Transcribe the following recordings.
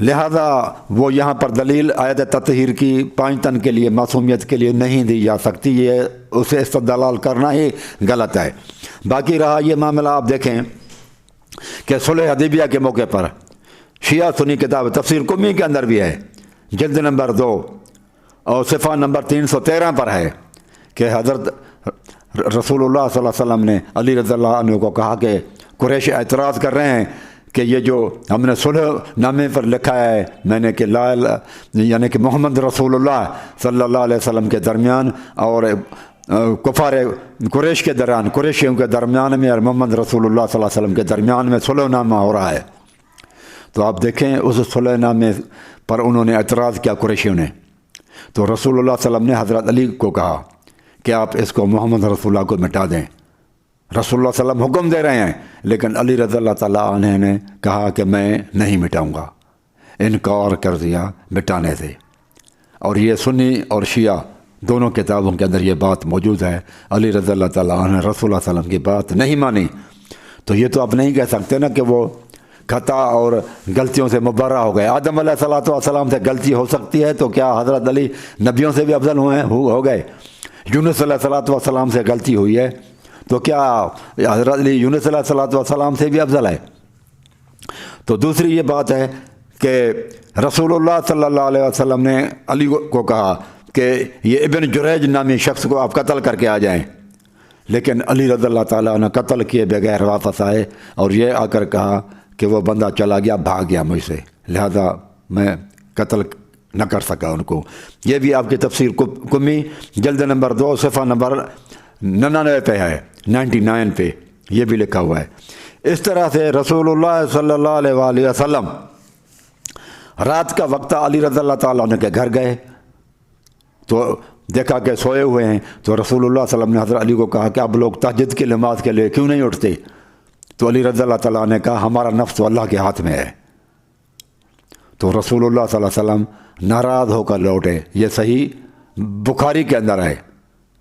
لہذا وہ یہاں پر دلیل آیت تطہیر کی 5 تن کے لیے معصومیت کے لیے نہیں دی جا سکتی، یہ اسے استدلال کرنا ہی غلط ہے۔ باقی رہا یہ معاملہ، آپ دیکھیں کہ صلح حدیبیہ کے موقع پر شیعہ سنی کتاب تفسیر قمی کے اندر بھی ہے، جلد نمبر 2 اور صفحہ نمبر 313 پر ہے کہ حضرت رسول اللہ صلی اللہ علیہ وسلم نے علی رضی اللہ عنہ کو کہا کہ قریش اعتراض کر رہے ہیں کہ یہ جو ہم نے صلح نامے پر لکھا ہے میں نے کہ یعنی کہ محمد رسول اللہ صلی اللہ علیہ وسلم کے درمیان اور کفار قریش کے درمیان، قریشیوں کے درمیان میں اور محمد رسول اللہ صلی اللہ علیہ وسلم کے درمیان میں صلح نامہ ہو رہا ہے۔ تو آپ دیکھیں اس صلح نامے پر انہوں نے اعتراض کیا قریشیوں نے، تو رسول اللہ صلی اللہ علیہ وسلم نے حضرت علی کو کہا کہ آپ اس کو محمد رسول اللہ کو مٹا دیں۔ رسول اللہ صلی اللہ علیہ وسلم حکم دے رہے ہیں، لیکن علی رضی اللہ تعالیٰ عنہ نے کہا کہ میں نہیں مٹاؤں گا، انکار کر دیا مٹانے سے۔ اور یہ سنی اور شیعہ دونوں کتابوں کے اندر یہ بات موجود ہے، علی رضی اللہ تعالیٰ عنہ نے رسول اللہ صلی اللہ علیہ وسلم کی بات نہیں مانی۔ تو یہ تو آپ نہیں کہہ سکتے نا کہ وہ خطا اور غلطیوں سے مبرہ ہو گئے۔ آدم علیہ الصلوۃ والسلام سے غلطی ہو سکتی ہے، تو کیا حضرت علی نبیوں سے بھی افضل ہو گئے؟ یونس علیہ الصلوۃ والسلام سے غلطی ہوئی ہے، تو کیا حضرت علی یونس علیہ الصلوۃ والسلام سے بھی افضل ہے؟ تو دوسری یہ بات ہے کہ رسول اللہ صلی اللہ علیہ وسلم نے علی کو کہا کہ یہ ابن جریج نامی شخص کو آپ قتل کر کے آ جائیں، لیکن علی رضی اللہ تعالیٰ نے قتل کیے بغیر واپس آئے اور یہ آ کر کہا کہ وہ بندہ چلا گیا، بھاگ گیا مجھ سے، لہذا میں قتل نہ کر سکا ان کو۔ یہ بھی آپ کی تفسیر قمی جلد نمبر 2 صفحہ نمبر 99 پہ ہے، 99 پہ یہ بھی لکھا ہوا ہے۔ اس طرح سے رسول اللہ صلی اللہ علیہ وآلہ وسلم رات کا وقت علی رضی اللہ تعالیٰ عنہ کے گھر گئے تو دیکھا کہ سوئے ہوئے ہیں، تو رسول اللہ صلی اللہ علیہ وسلم نے حضرت علی کو کہا کہ اب لوگ تہجد کی نماز کے لیے کیوں نہیں اٹھتے؟ تو علی رضی اللہ تعالیٰ نے کہا ہمارا نفس تو اللہ کے ہاتھ میں ہے۔ تو رسول اللہ صلی اللہ علیہ وسلم ناراض ہو کر لوٹے، یہ صحیح بخاری کے اندر ہے۔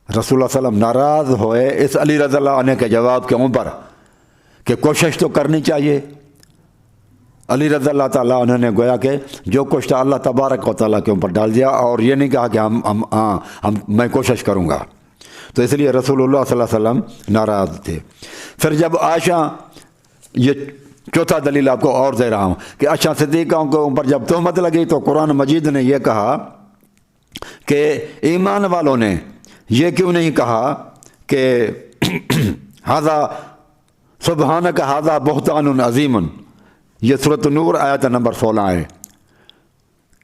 رسول اللہ صلی اللہ علیہ وسلم ناراض ہوئے اس علی رضی اللہ عنہ کے جواب کے اوپر کہ کوشش تو کرنی چاہیے۔ علی رضی اللہ تعالیٰ عنہ نے گویا کہ جو کچھ تھا اللہ تبارک و تعالیٰ کے اوپر ڈال دیا، اور یہ نہیں کہا کہ میں کوشش کروں گا۔ تو اس لیے رسول اللہ صلی اللہ علیہ وسلم ناراض تھے۔ پھر جب عائشہ، یہ چوتھا دلیل آپ کو اور دے رہا ہوں کہ عائشہ صدیقہ کے اوپر جب تہمت لگی تو قرآن مجید نے یہ کہا کہ ایمان والوں نے یہ کیوں نہیں کہا کہ ھذا سبحانک ھذا بہتان عظیم، یہ سورۃ النور آیت نمبر 16 ہے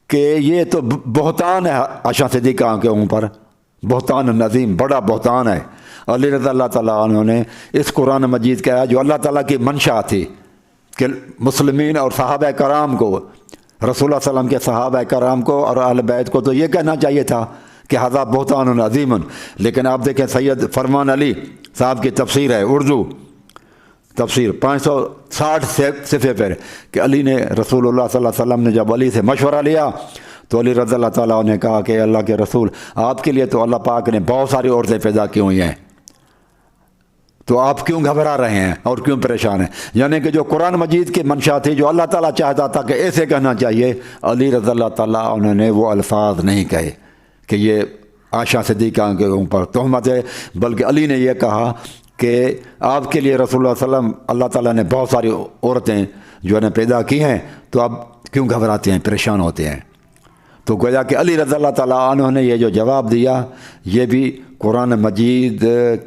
کہ یہ تو بہتان ہے عائشہ صدیقہ کے اوپر، بہتان عظیم، بڑا بہتان ہے۔ علی رضی اللہ تعالیٰ عنہ نے اس قرآن مجید کا جو اللہ تعالیٰ کی منشا تھی کہ مسلمین اور صحابہ کرام کو، رسول اللہ صلی اللہ علیہ وسلم کے صحابہ کرام کو اور اہل بیت کو تو یہ کہنا چاہیے تھا کہ ھذا بہتان عظیم، لیکن آپ دیکھیں سید فرمان علی صاحب کی تفسیر ہے، اردو تفسیر 560 صفحے پر، کہ علی نے رسول اللہ صلی اللہ علیہ وسلم نے جب علی سے مشورہ لیا تو علی رضی اللہ تعالیٰ نے کہا کہ اللہ کے رسول، آپ کے لیے تو اللہ پاک نے بہت ساری عورتیں پیدا کی ہوئی ہیں، تو آپ کیوں گھبرا رہے ہیں اور کیوں پریشان ہیں؟ یعنی کہ جو قرآن مجید کی منشا تھی، جو اللہ تعالیٰ چاہتا تھا کہ ایسے کہنا چاہیے، علی رضی اللہ تعالیٰ انہوں نے وہ الفاظ نہیں کہے کہ یہ عائشہ صدیقہ کے اوپر تہمت ہے، بلکہ علی نے یہ کہا کہ آپ کے لیے رسول اللہ صلی اللہ علیہ وسلم اللہ تعالیٰ نے بہت ساری عورتیں جو نے پیدا کی ہیں، تو آپ کیوں گھبراتے ہیں، پریشان ہوتے ہیں؟ تو گویا کہ علی رضی اللہ تعالیٰ عنہ نے یہ جو جواب دیا، یہ بھی قرآن مجید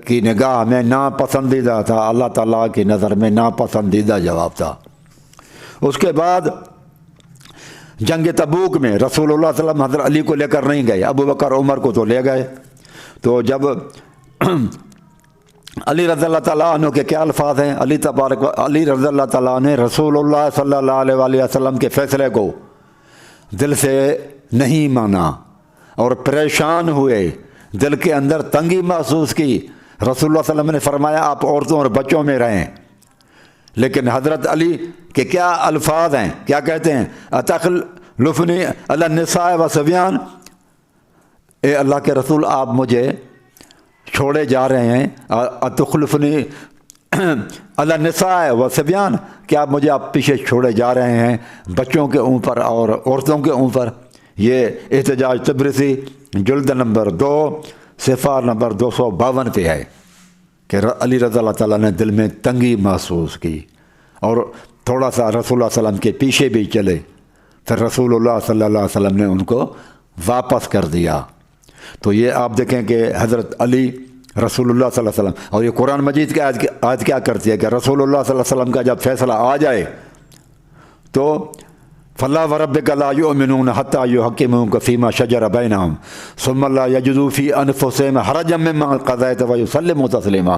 کی نگاہ میں ناپسندیدہ تھا، اللہ تعالیٰ کی نظر میں ناپسندیدہ جواب تھا۔ اس کے بعد جنگ تبوک میں رسول اللہ صلی اللہ علیہ وسلم حضرت علی کو لے کر نہیں گئے، ابو بکر عمر کو تو لے گئے۔ تو جب علی رضی اللہ تعالیٰ عنہ کے کیا الفاظ ہیں؟ علی رضی اللہ تعالیٰ نے رسول اللہ صلی اللہ علیہ وآلہ وسلم کے فیصلے کو دل سے نہیں مانا اور پریشان ہوئے، دل کے اندر تنگی محسوس کی۔ رسول اللہ صلی اللہ علیہ وسلم نے فرمایا آپ عورتوں اور بچوں میں رہیں، لیکن حضرت علی کے کیا الفاظ ہیں، کیا کہتے ہیں؟ اتخلفنی علی النساء والصبیان، اے اللہ کے رسول آپ مجھے چھوڑے جا رہے ہیں، اتخلفنی النساء و صبیان، کیا مجھے آپ پیچھے چھوڑے جا رہے ہیں بچوں کے اوپر اور عورتوں کے اوپر؟ یہ احتجاج تبرسی جلد نمبر 2 صفحہ نمبر 252 پہ ہے کہ علی رضی اللہ تعالیٰ نے دل میں تنگی محسوس کی اور تھوڑا سا رسول اللہ صلی اللہ علیہ وسلم کے پیچھے بھی چلے، پھر رسول اللہ صلی اللہ علیہ وسلم نے ان کو واپس کر دیا۔ تو یہ آپ دیکھیں کہ حضرت علی رسول اللہ صلی اللہ علیہ وسلم، اور یہ قرآن مجید کی آیت کیا کرتی ہے کہ رسول اللہ صلی اللہ علیہ وسلم کا جب فیصلہ آ جائے تو فَلَا وَرَبِّكَ لَا يُؤْمِنُونَ حَتَّى يُحَكِّمُوكَ فِيمَا شَجَرَ بَيْنَهُمْ ثُمَّ لَا يَجِدُوا فِي أَنفُسِهِمْ حَرَجًا مِّمَّا قَضَيْتَ وَيُسَلِّمُوا تَسْلِيمًا۔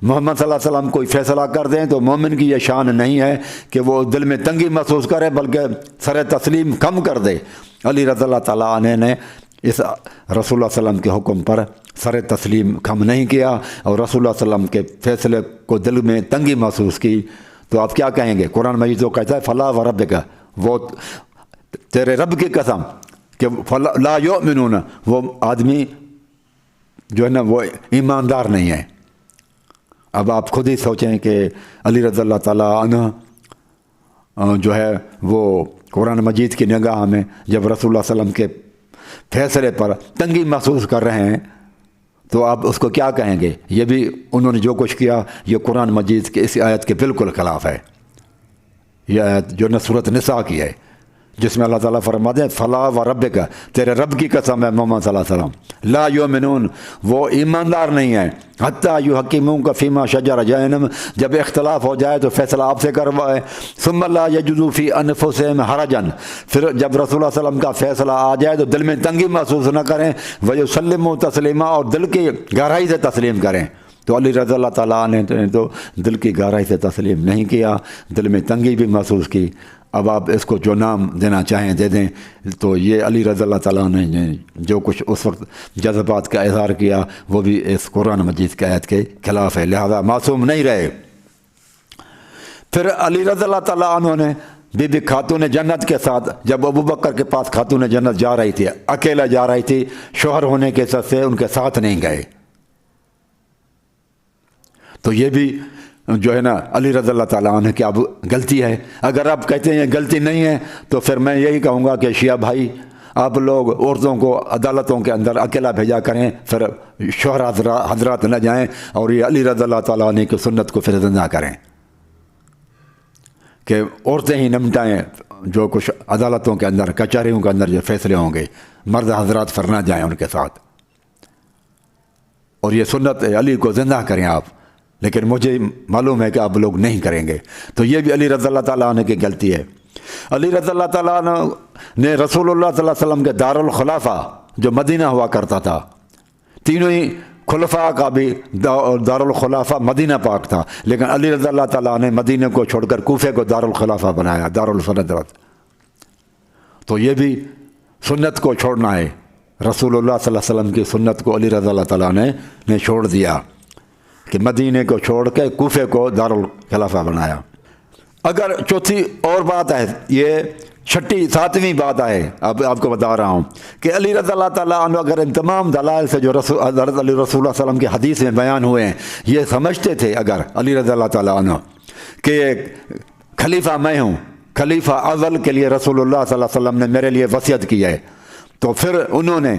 محمد صلی اللہ علیہ وسلم کوئی فیصلہ کر دیں تو مومن کی یہ شان نہیں ہے کہ وہ دل میں تنگی محسوس کرے، بلکہ سر تسلیم کم کر دے۔ علی رضی اللہ تعالیٰ عنہ نے اس رسول اللہ صلی اللہ علیہ وسلم کے حکم پر سر تسلیم کم نہیں کیا اور رسول اللہ صلی اللہ علیہ وسلم کے فیصلے کو دل میں تنگی محسوس کی۔ تو آپ کیا کہیں گے؟ قرآن مجید تو کہتا ہے فَلَا وَرَبِّكَ، وہ تیرے رب کی قسم کہ لا یؤمنون، وہ آدمی جو ہے نا وہ ایماندار نہیں ہے۔ اب آپ خود ہی سوچیں کہ علی رضی اللہ تعالیٰ عنہ جو ہے وہ قرآن مجید کی نگاہ میں جب رسول اللہ صلی اللہ علیہ وسلم کے فیصلے پر تنگی محسوس کر رہے ہیں تو آپ اس کو کیا کہیں گے؟ یہ بھی انہوں نے جو کچھ کیا یہ قرآن مجید کے اس آیت کے بالکل خلاف ہے۔ یہ آیت جو نا سورۃ نساء کی ہے جس میں اللہ تعالیٰ فرماتے ہیں فَلَا وَرَبِّكَ، تیرے رب کی قسم ہے محمد صلی اللہ علیہ وسلم، لا یؤمنون، وہ ایماندار نہیں ہے، حتیٰ یحکموک فیما شجر بینہم، جب اختلاف ہو جائے تو فیصلہ آپ سے کروائے، ثم لا یجدوا فی انفسہم حرجا، پھر جب رسول اللہ صلی اللہ علیہ وسلم کا فیصلہ آ جائے تو دل میں تنگی محسوس نہ کریں، ویسلموا تسلیما، اور دل کی گہرائی سے تسلیم کریں۔ تو علی رضی اللہ تعالیٰ نے تو دل کی گہرائی سے تسلیم نہیں کیا، دل میں تنگی بھی محسوس کی۔ اب آپ اس کو جو نام دینا چاہیں دے دیں، تو یہ علی رضی اللہ تعالیٰ نے جو کچھ اس وقت جذبات کا اظہار کیا وہ بھی اس قرآن مجید کی آیت کے خلاف ہے، لہذا معصوم نہیں رہے۔ پھر علی رضی اللہ تعالیٰ عنہ نے بی بی خاتون جنت کے ساتھ، جب ابو بکر کے پاس خاتون جنت جا رہی تھی، اکیلا جا رہی تھی، شوہر ہونے کے ساتھ سے ان کے ساتھ نہیں گئے، تو یہ بھی جو ہے نا علی رضی اللہ تعالیٰ عنہ کی اب غلطی ہے۔ اگر آپ کہتے ہیں یہ غلطی نہیں ہے تو پھر میں یہی کہوں گا کہ شیعہ بھائی آپ لوگ عورتوں کو عدالتوں کے اندر اکیلا بھیجا کریں، پھر شوہر حضرات نہ جائیں اور یہ علی رضی اللہ تعالیٰ عنہ کی سنت کو پھر نہ کریں کہ عورتیں ہی نمٹائیں جو کچھ عدالتوں کے اندر کچہریوں کے اندر جو فیصلے ہوں گے، مرد حضرات پھر نہ جائیں ان کے ساتھ، اور یہ سنت علی کو زندہ کریں آپ، لیکن مجھے معلوم ہے کہ آپ لوگ نہیں کریں گے۔ تو یہ بھی علی رضی اللہ تعالیٰ عنہ کی غلطی ہے۔ علی رضی اللہ تعالیٰ عنہ نے رسول اللہ صلی اللہ علیہ وسلم کے دارالخلافہ جو مدینہ ہوا کرتا تھا، تینوں ہی خلفاء کا بھی دارالخلافہ مدینہ پاک تھا، لیکن علی رضی اللہ تعالیٰ نے مدینہ کو چھوڑ کر کوفے کو دارالخلافہ بنایا، دارالسلطنت۔ تو یہ بھی سنت کو چھوڑنا ہے، رسول اللہ صلی اللہ علیہ وسلم کی سنت کو علی رضی اللہ تعالیٰ نے چھوڑ دیا کہ مدینہ کو چھوڑ کے کوفے کو دارالخلافہ بنایا۔ اگر چوتھی اور بات ہے، یہ چھٹی ساتویں بات ہے، اب آپ کو بتا رہا ہوں کہ علی رضی اللہ تعالیٰ عنہ اگر ان تمام دلائل سے جو حضرت علی رسول اللہ صلی اللہ علیہ وسلم کی حدیث میں بیان ہوئے ہیں یہ سمجھتے تھے، اگر علی رضی اللہ تعالیٰ عنہ کہ خلیفہ میں ہوں، خلیفہ اول کے لیے رسول اللہ صلی اللہ علیہ وسلم نے میرے لیے وصیت کی ہے، تو پھر انہوں نے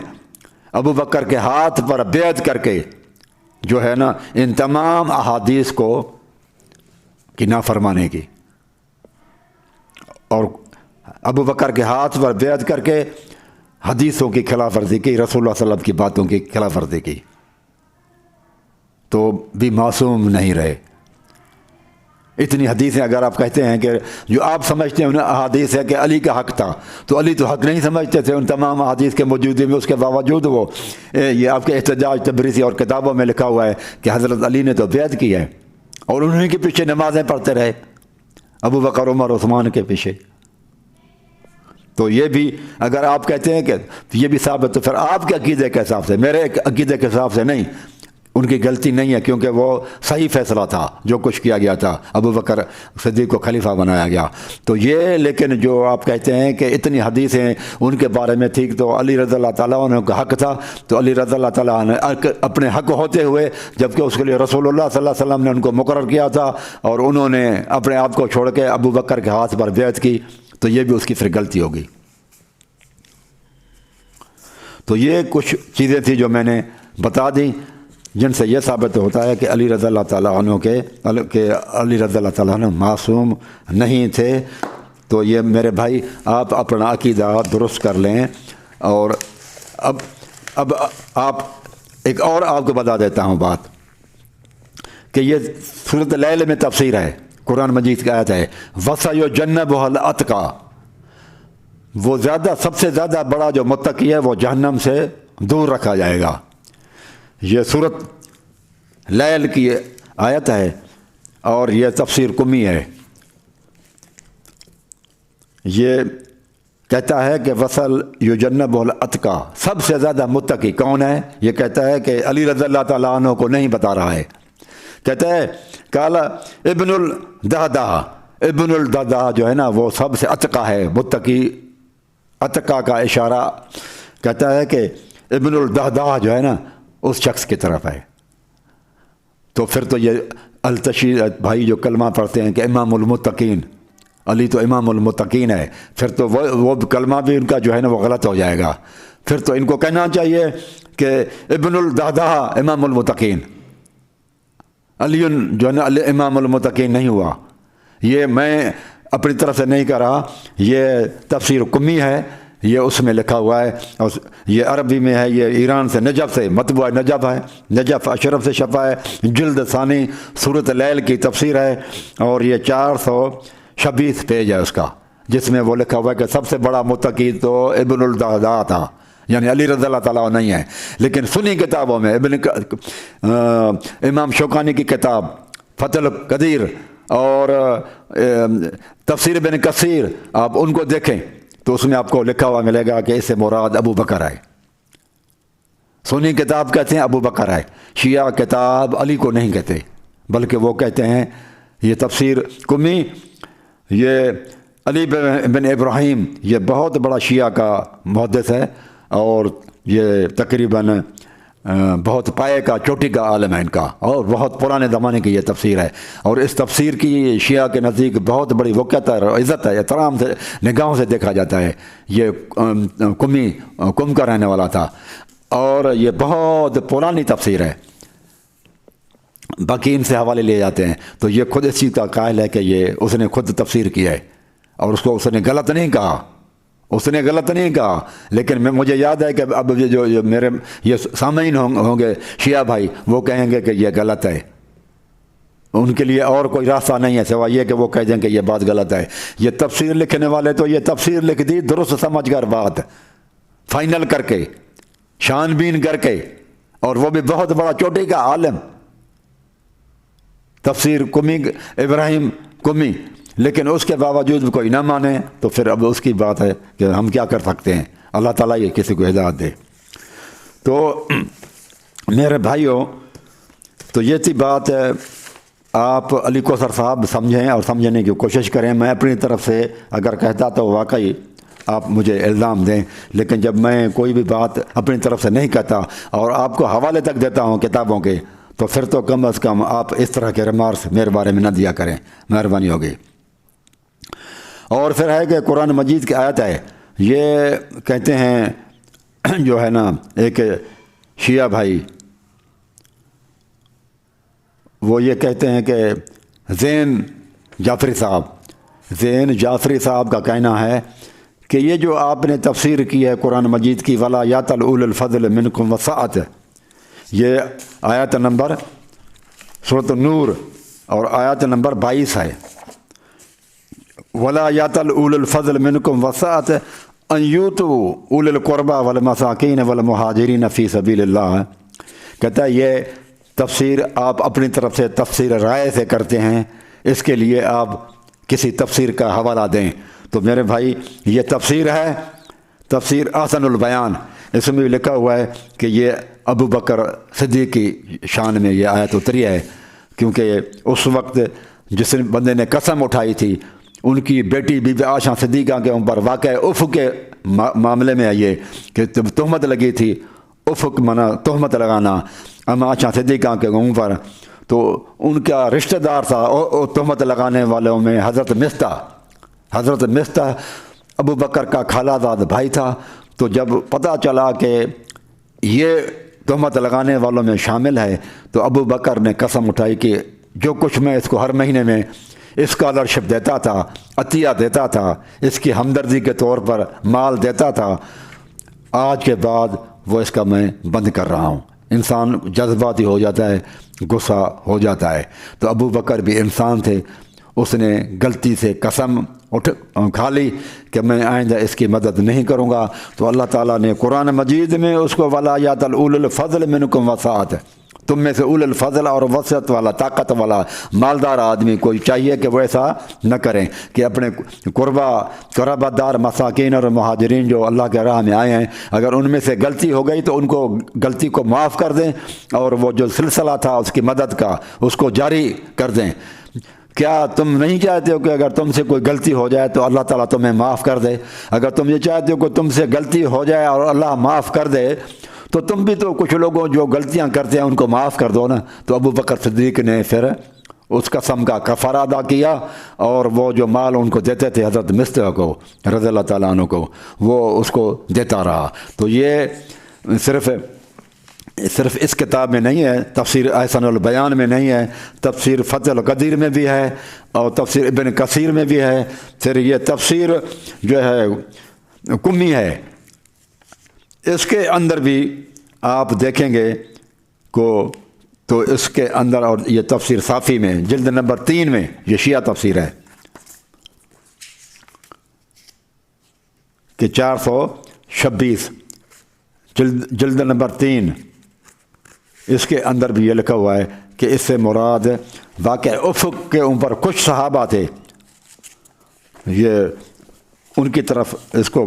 ابو بکر کے ہاتھ پر بیعت کر کے جو ہے نا ان تمام احادیث کو کی نافرمانی کی، اور ابو بکر کے ہاتھ پر بیعت کر کے حدیثوں کی خلاف ورزی کی، رسول اللہ صلی اللہ علیہ وسلم کی باتوں کی خلاف ورزی کی، تو بھی معصوم نہیں رہے۔ اتنی حدیثیں اگر آپ کہتے ہیں کہ جو آپ سمجھتے ہیں انہیں احادیث ہے کہ علی کا حق تھا، تو علی تو حق نہیں سمجھتے تھے ان تمام احادیث کے موجودگی میں، اس کے باوجود وہ یہ آپ کے احتجاج تبریزی اور کتابوں میں لکھا ہوا ہے کہ حضرت علی نے تو بیعت کی ہے اور انہیں کے پیچھے نمازیں پڑھتے رہے، ابو بکر عمر عثمان کے پیچھے۔ تو یہ بھی اگر آپ کہتے ہیں کہ یہ بھی ثابت، تو پھر آپ کے عقیدے کے حساب سے، میرے عقیدے کے حساب سے نہیں، ان کی غلطی نہیں ہے، کیونکہ وہ صحیح فیصلہ تھا جو کچھ کیا گیا تھا، ابو بکر صدیق کو خلیفہ بنایا گیا۔ تو یہ لیکن جو آپ کہتے ہیں کہ اتنی حدیثیں ان کے بارے میں تھی، تو علی رضی اللہ تعالیٰ عنہ کا حق تھا، تو علی رضی اللہ تعالیٰ نے اپنے حق ہوتے ہوئے، جبکہ اس کے لیے رسول اللہ صلی اللہ علیہ وسلم نے ان کو مقرر کیا تھا، اور انہوں نے اپنے آپ کو چھوڑ کے ابو بکر کے ہاتھ پر بیعت کی، تو یہ بھی اس کی پھر غلطی ہوگی۔ تو یہ کچھ چیزیں تھیں جو میں نے بتا دیں، جن سے یہ ثابت ہوتا ہے کہ علی رضی اللہ تعالیٰ عنہ علی رضی اللہ تعالیٰ عنہ معصوم نہیں تھے۔ تو یہ میرے بھائی آپ اپنا عقیدہ درست کر لیں۔ اور اب آپ ایک اور آپ کو بتا دیتا ہوں بات، کہ یہ سورۃ لیل میں تفسیر ہے، قرآن مجید کی آیت ہے، وَسَيُجَنَّبُهَا الْأَتْقَى، وہ سب سے زیادہ بڑا جو متقی ہے وہ جہنم سے دور رکھا جائے گا۔ یہ سورۃ لیل کی آیت ہے، اور یہ تفسیر قمی ہے۔ یہ کہتا ہے کہ وصل یجنبہ الاتقی، سب سے زیادہ متقی کون ہے؟ یہ کہتا ہے کہ علی رضی اللہ تعالیٰ عنہ کو نہیں بتا رہا ہے، کہتا ہے کالا ابن الدہدہ، ابن الدہدہ جو ہے نا وہ سب سے اتقی ہے، متقی، اتقی کا اشارہ کہتا ہے کہ ابن الدہدہ جو ہے نا اس شخص کی طرف ہے۔ تو پھر تو یہ التشی بھائی جو کلمہ پڑھتے ہیں کہ امام المتقین، علی تو امام المتقین ہے، پھر تو وہ کلمہ بھی ان کا جو ہے نا وہ غلط ہو جائے گا۔ پھر تو ان کو کہنا چاہیے کہ ابن الدہدہ امام المتقین، علی جو ہے نا امام المتقین نہیں ہوا۔ یہ میں اپنی طرف سے نہیں کہہ رہا، یہ تفسیر قمی ہے، یہ اس میں لکھا ہوا ہے، اور یہ عربی میں ہے، یہ ایران سے نجف سے مطبوع نجف ہے، نجف اشرف سے چھپا ہے، جلد ثانی سورۃ لیل کی تفسیر ہے، اور یہ 426 پیج ہے اس کا، جس میں وہ لکھا ہوا ہے کہ سب سے بڑا متقی تو ابن الدہدہ تھا، یعنی علی رضی اللہ تعالیٰ نہیں ہے۔ لیکن سنی کتابوں میں امام شوکانی کی کتاب فتح القدیر اور تفسیر ابن کثیر، آپ ان کو دیکھیں تو اس میں آپ کو لکھا ہوا ملے گا کہ اس سے مراد ابو بکر ہے۔ سنی کتاب کہتے ہیں ابو بکر ہے، شیعہ کتاب علی کو نہیں کہتے، بلکہ وہ کہتے ہیں، یہ تفسیر قمی، یہ علی بن ابراہیم یہ بہت بڑا شیعہ کا محدث ہے، اور یہ تقریباً بہت پائے کا چوٹی کا عالم ہے ان کا، اور بہت پرانے زمانے کی یہ تفسیر ہے، اور اس تفسیر کی شیعہ کے نزدیک بہت بڑی وقت ہے، عزت ہے، احترام سے نگاہوں سے دیکھا جاتا ہے۔ یہ قم کا رہنے والا تھا، اور یہ بہت پرانی تفسیر ہے، باقی ان سے حوالے لیے جاتے ہیں۔ تو یہ خود اس چیز کا قائل ہے کہ یہ اس نے خود تفسیر کی ہے، اور اس کو اس نے غلط نہیں کہا، اس نے غلط نہیں کہا۔ لیکن مجھے یاد ہے کہ اب جو میرے یہ سامعین ہوں گے شیعہ بھائی، وہ کہیں گے کہ یہ غلط ہے، ان کے لیے اور کوئی راستہ نہیں ہے سوائے یہ کہ وہ کہہ دیں کہ یہ بات غلط ہے۔ یہ تفسیر لکھنے والے تو یہ تفسیر لکھ دی درست سمجھ کر، بات فائنل کر کے، شان بین کر کے، اور وہ بھی بہت بڑا چوٹی کا عالم، تفسیر قمی ابراہیم قمی، لیکن اس کے باوجود بھی کوئی نہ مانے، تو پھر اب اس کی بات ہے کہ ہم کیا کر سکتے ہیں، اللہ تعالیٰ یہ کسی کو ہدایت دے۔ تو میرے بھائیوں، تو یہ تھی بات، آپ علی کوثر صاحب سمجھیں اور سمجھنے کی کوشش کریں۔ میں اپنی طرف سے اگر کہتا تو واقعی آپ مجھے الزام دیں، لیکن جب میں کوئی بھی بات اپنی طرف سے نہیں کہتا اور آپ کو حوالے تک دیتا ہوں کتابوں کے، تو پھر تو کم از کم آپ اس طرح کے ریمارکس میرے بارے میں نہ دیا کریں، مہربانی ہوگی۔ اور پھر ہے کہ قرآن مجید کی آیت ہے، یہ کہتے ہیں جو ہے نا ایک شیعہ بھائی، وہ یہ کہتے ہیں کہ زین جعفری صاحب کا کہنا ہے کہ یہ جو آپ نے تفسیر کی ہے قرآن مجید کی، وَلَا يَأْتَلْ أُولُو الْفَضْلِ مِنْكُمْ وَالسَّعَةِ، یہ آیت نمبر سورۃ النور اور آیت نمبر 22 ہے۔ وَلَا يَأْتَلْ أُولُو الْفَضْلِ مِنْكُمْ وَالسَّعَةِ أَنْ يُؤْتُوا أُولِي الْقُرْبَى وَالْمَسَاكِينِ وَالْمُهَاجِرِينَ فِي سَبِيلِ اللَّهِ، کہتا ہے یہ تفسیر آپ اپنی طرف سے تفسیر رائے سے کرتے ہیں، اس کے لیے آپ کسی تفسیر کا حوالہ دیں۔ تو میرے بھائی یہ تفسیر ہے، تفسیر احسن البیان، اس میں بھی لکھا ہوا ہے کہ یہ ابو بکر صدیق کی شان میں یہ آیت اتری ہے، کیونکہ اس وقت جس بندے نے قسم اٹھائی تھی ان کی بیٹی بی بی عائشہ صدیقہ کے اوپر واقع افق کے معاملے میں یہ کہ تہمت لگی تھی، افق منع تہمت لگانا اما عائشہ صدیقہ کے اوپر، تو ان کا رشتہ دار تھا تہمت لگانے والوں میں حضرت مستح ابو بکر کا خالہ زاد بھائی تھا۔ تو جب پتہ چلا کہ یہ تہمت لگانے والوں میں شامل ہے تو ابو بکر نے قسم اٹھائی کہ جو کچھ میں اس کو ہر مہینے میں اسکالرشپ دیتا تھا، عطیہ دیتا تھا، اس کی ہمدردی کے طور پر مال دیتا تھا، آج کے بعد وہ اس کا میں بند کر رہا ہوں۔ انسان جذباتی ہو جاتا ہے، غصہ ہو جاتا ہے، تو ابو بکر بھی انسان تھے، اس نے غلطی سے قسم کھا لی کہ میں آئندہ اس کی مدد نہیں کروں گا۔ تو اللہ تعالیٰ نے قرآن مجید میں اس کو ولا یاتل اول الفضل منکم وسعت، تم میں سے اول الفضل اور وسعت والا طاقت والا مالدار آدمی کوئی چاہیے کہ وہ ایسا نہ کریں کہ اپنے قربہ دار مساکین اور مہاجرین جو اللہ کے راہ میں آئے ہیں، اگر ان میں سے غلطی ہو گئی تو ان کو غلطی کو معاف کر دیں، اور وہ جو سلسلہ تھا اس کی مدد کا اس کو جاری کر دیں۔ کیا تم نہیں چاہتے ہو کہ اگر تم سے کوئی غلطی ہو جائے تو اللہ تعالیٰ تمہیں معاف کر دے؟ اگر تم یہ چاہتے ہو کہ تم سے غلطی ہو جائے اور اللہ معاف کر دے تو تم بھی تو کچھ لوگوں جو غلطیاں کرتے ہیں ان کو معاف کر دو نا۔ تو ابو بکر صدیق نے پھر اس قسم کا کفارہ ادا کیا، اور وہ جو مال ان کو دیتے تھے حضرت مستح کو رضی اللہ تعالیٰ عنہ کو، وہ اس کو دیتا رہا۔ تو یہ صرف اس کتاب میں نہیں ہے، تفسیر احسن البیان میں نہیں ہے، تفسیر فتح القدیر میں بھی ہے، اور تفسیر ابن کثیر میں بھی ہے، پھر یہ تفسیر جو ہے کمی ہے، اس کے اندر بھی آپ دیکھیں گے تو اس کے اندر، اور یہ تفسیر صافی میں جلد نمبر 3 میں یہ شیعہ تفسیر ہے کہ 426 جلد نمبر 3، اس کے اندر بھی یہ لکھا ہوا ہے کہ اس سے مراد واقع افق کے اوپر کچھ صحابہ تھے، یہ ان کی طرف اس کو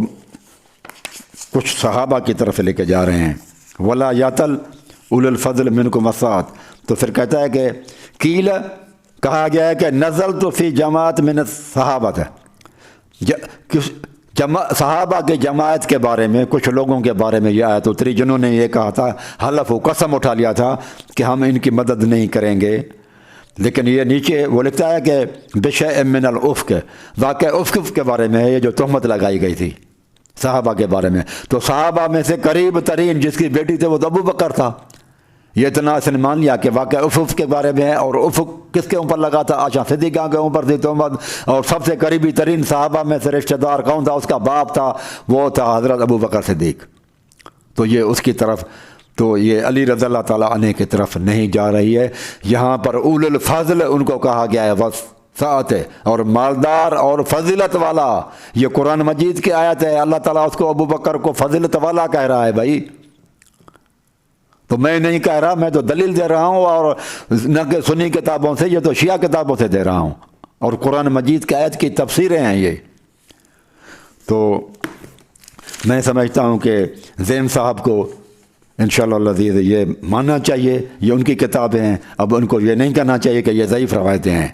کچھ صحابہ کی طرف لے کے جا رہے ہیں۔ ولا یاتل اول الفضل منکم وسعت، تو پھر کہتا ہے کہ قیل کہا گیا ہے کہ نزل تو فی جماعت من الصحابہ ہے، صحابہ کے جماعت کے بارے میں کچھ لوگوں کے بارے میں یہ آیت اتری جنہوں نے یہ کہا تھا، حلف و قسم اٹھا لیا تھا کہ ہم ان کی مدد نہیں کریں گے۔ لیکن یہ نیچے وہ لکھتا ہے کہ بشیء من الافق، واقع افق کے بارے میں ہے یہ جو تہمت لگائی گئی تھی صحابہ کے بارے میں۔ تو صحابہ میں سے قریب ترین جس کی بیٹی تھے وہ تو ابو بکر تھا، یہ اتنا اس نے مان لیا کہ واقع افق کے بارے میں ہے، اور افق کس کے اوپر لگا تھا؟ عائشہ صدیقہ کے اوپر تھی تہمت، اور سب سے قریبی ترین صحابہ میں سے رشتہ دار کون تھا؟ اس کا باپ تھا، وہ تھا حضرت ابو بکر صدیق۔ تو یہ اس کی طرف، تو یہ علی رضی اللہ تعالیٰ عنہ کی طرف نہیں جا رہی ہے۔ یہاں پر اول الفضل ان کو کہا گیا ہے، وسعت اور مالدار اور فضیلت والا، یہ قرآن مجید کی آیت ہے، اللہ تعالیٰ اس کو ابو بکر کو فضیلت والا کہہ رہا ہے بھائی، تو میں نہیں کہہ رہا، میں تو دلیل دے رہا ہوں، اور نہ کہ سنی کتابوں سے، یہ تو شیعہ کتابوں سے دے رہا ہوں، اور قرآن مجید کی آیت کی تفسیریں ہیں یہ۔ تو میں سمجھتا ہوں کہ زین صاحب کو انشاءاللہ العزیز یہ ماننا چاہیے، یہ ان کی کتابیں ہیں، اب ان کو یہ نہیں کہنا چاہیے کہ یہ ضعیف روایتیں ہیں۔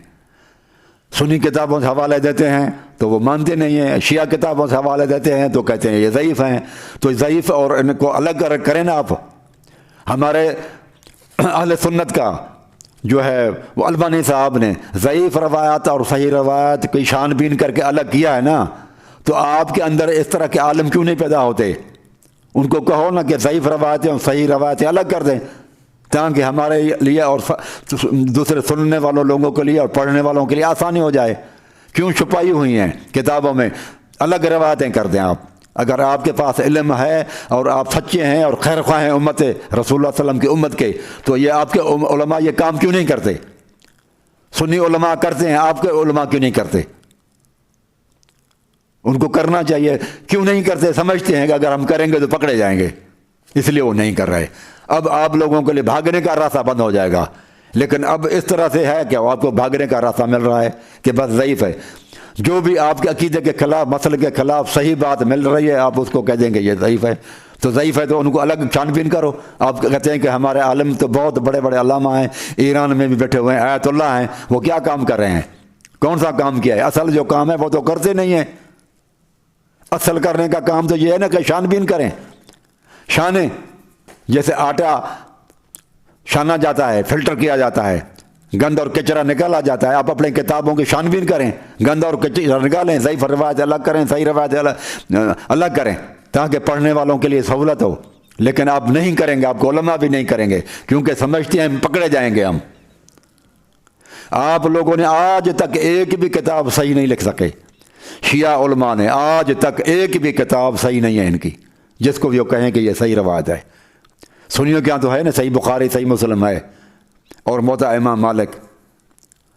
سنی کتابوں سے حوالے دیتے ہیں تو وہ مانتے نہیں ہیں، شیعہ کتابوں سے حوالے دیتے ہیں تو کہتے ہیں یہ ضعیف ہیں، تو ضعیف اور ان کو الگ کریں نا آپ۔ ہمارے اہل سنت کا جو ہے وہ البانی صاحب نے ضعیف روایات اور صحیح روایات کی شان بین کر کے الگ کیا ہے نا، تو آپ کے اندر اس طرح کے عالم کیوں نہیں پیدا ہوتے؟ ان کو کہو نا کہ ضعیف روایتیں اور صحیح روایتیں الگ کر دیں، تاکہ ہمارے لیے اور دوسرے سننے والوں لوگوں کے لیے اور پڑھنے والوں کے لیے آسانی ہو جائے۔ کیوں چھپائی ہوئی ہیں کتابوں میں؟ الگ روایتیں کر دیں آپ۔ اگر آپ کے پاس علم ہے اور آپ سچے ہیں اور خیر خواہ ہیں امت رسول اللہ صلی اللہ علیہ وسلم کی امت کے، تو یہ آپ کے علماء یہ کام کیوں نہیں کرتے؟ سنی علماء کرتے ہیں، آپ کے علماء کیوں نہیں کرتے؟ ان کو کرنا چاہیے، کیوں نہیں کرتے؟ سمجھتے ہیں کہ اگر ہم کریں گے تو پکڑے جائیں گے، اس لیے وہ نہیں کر رہے۔ اب آپ لوگوں کے لیے بھاگنے کا راستہ بند ہو جائے گا، لیکن اب اس طرح سے ہے کہ آپ کو بھاگنے کا راستہ مل رہا ہے کہ بس ضعیف ہے، جو بھی آپ کے عقیدے کے خلاف، مسئلے کے خلاف صحیح بات مل رہی ہے آپ اس کو کہہ دیں گے یہ ضعیف ہے، تو ضعیف ہے تو ان کو الگ چھان بین کرو. آپ کہتے ہیں کہ ہمارے عالم تو بہت بڑے بڑے علامہ ہیں، ایران میں بھی بیٹھے ہوئے ہیں، آیت اللہ ہیں، وہ کیا کام کر رہے ہیں؟ کون سا کام کیا ہے؟ اصل جو کام ہے وہ تو کرتے نہیں ہیں. اصل کرنے کا کام تو یہ ہے نا کہ چھان بین کریں. شانے جیسے آٹا چھانا جاتا ہے، فلٹر کیا جاتا ہے، گند اور کچرا نکالا جاتا ہے. آپ اپنے کتابوں کی چھان بین کریں، گند اور کچرا نکالیں، ضعیف روایت الگ کریں، صحیح روایت الگ کریں، تاکہ پڑھنے والوں کے لیے سہولت ہو. لیکن آپ نہیں کریں گے، آپ کو علماء بھی نہیں کریں گے، کیونکہ سمجھتے ہیں پکڑے جائیں گے ہم. آپ لوگوں نے آج تک ایک بھی کتاب صحیح نہیں لکھ سکے. شیعہ علماء نے آج تک ایک بھی کتاب صحیح نہیں ہے ان کی، جس کو بھی وہ کہیں کہ یہ صحیح روایت ہے. سنیوں کیا تو ہے نا، صحیح بخاری، صحیح مسلم ہے، اور موطا امام مالک.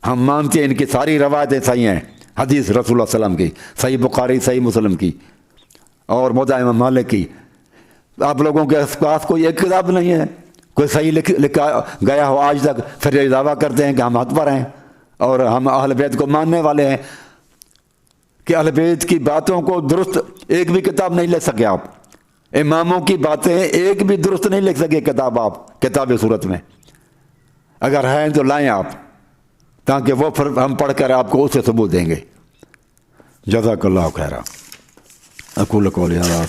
ہم مانتے ہیں ان کی ساری روایتیں صحیح ہیں، حدیث رسول اللہ صلی اللہ علیہ وسلم کی، صحیح بخاری، صحیح مسلم کی، اور موطا امام مالک کی. آپ لوگوں کے پاس کوئی ایک کتاب نہیں ہے کوئی صحیح لکھا گیا ہو آج تک. پھر یہ دعویٰ کرتے ہیں کہ ہم حق پر ہیں اور ہم اہل بیت کو ماننے والے ہیں. کہ اہل بیت کی باتوں کو درست ایک بھی کتاب نہیں لکھ سکے آپ. اماموں کی باتیں ایک بھی درست نہیں لکھ سکے کتاب، آپ کتاب صورت میں. اگر ہیں تو لائیں آپ، تاکہ وہ پھر ہم پڑھ کر آپ کو اس سے ثبوت دیں گے. جزاک اللہ خیرا. اقول قولی ھذا.